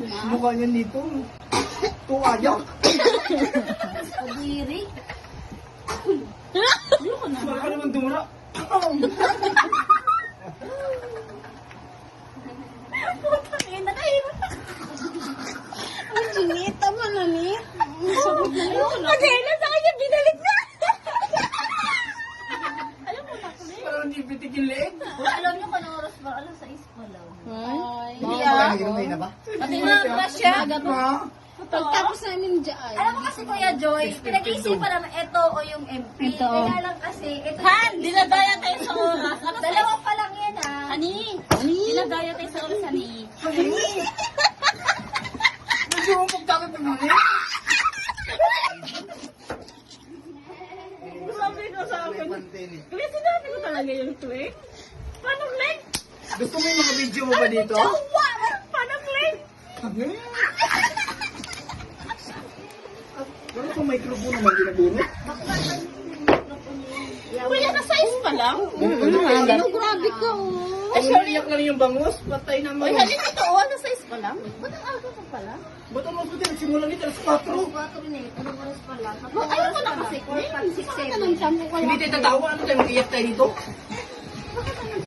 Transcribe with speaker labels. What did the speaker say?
Speaker 1: Mukha niya nito. Tuwayak.
Speaker 2: Kadiri.
Speaker 1: Mukha ka naman dumura.
Speaker 2: Ang sinita mo na ni.
Speaker 3: Kasi na sa kanya, binalik na.
Speaker 1: Parang hindi bitikin leeg.
Speaker 2: Alam niyo kung oras ba? Alam sa pa lang.
Speaker 1: Hindi na ba?
Speaker 2: Pati na crush siya.
Speaker 1: Ha?
Speaker 3: Pagtapos namin dyan.
Speaker 2: Alam mo kasi Kuya Joy, pinag-iisipan naman ito o yung MP.
Speaker 3: Ito.
Speaker 2: Kaya lang kasi, ito.
Speaker 3: Han, dinadaya tayo sa oras. Ano sa
Speaker 2: Dalawa pa lang yan
Speaker 3: Ani? Dinadaya tayo sa oras, Ani.
Speaker 1: Medyo magtakot ng hangin.
Speaker 3: Sabi ko sa akin. Kaya sinabi ko talaga yung twig. Paano leg?
Speaker 1: Gusto mo yung mga video mo ba dito?
Speaker 3: Paano leg?
Speaker 1: Pero kung microphone naman ginabunot.
Speaker 3: Kuya, na size pa lang.
Speaker 1: Ano?
Speaker 3: Grabe ka, oh.
Speaker 1: Ay, iyak lang yung bangus. Patay naman.
Speaker 3: Uy, halin ito, oh. Na size pa lang. Ba't ang aga ka pala?
Speaker 1: Ba't ang hospital? Simulan nito alas 4.
Speaker 2: Anong oras pa lang?
Speaker 3: Ayaw ko na kasi.
Speaker 2: 4, 5, 6,
Speaker 3: Ano nang
Speaker 2: 7.
Speaker 3: shampoo ka
Speaker 1: Hindi
Speaker 3: lang?
Speaker 1: tayo tatawa. Ano tayo mag-iyak tayo dito?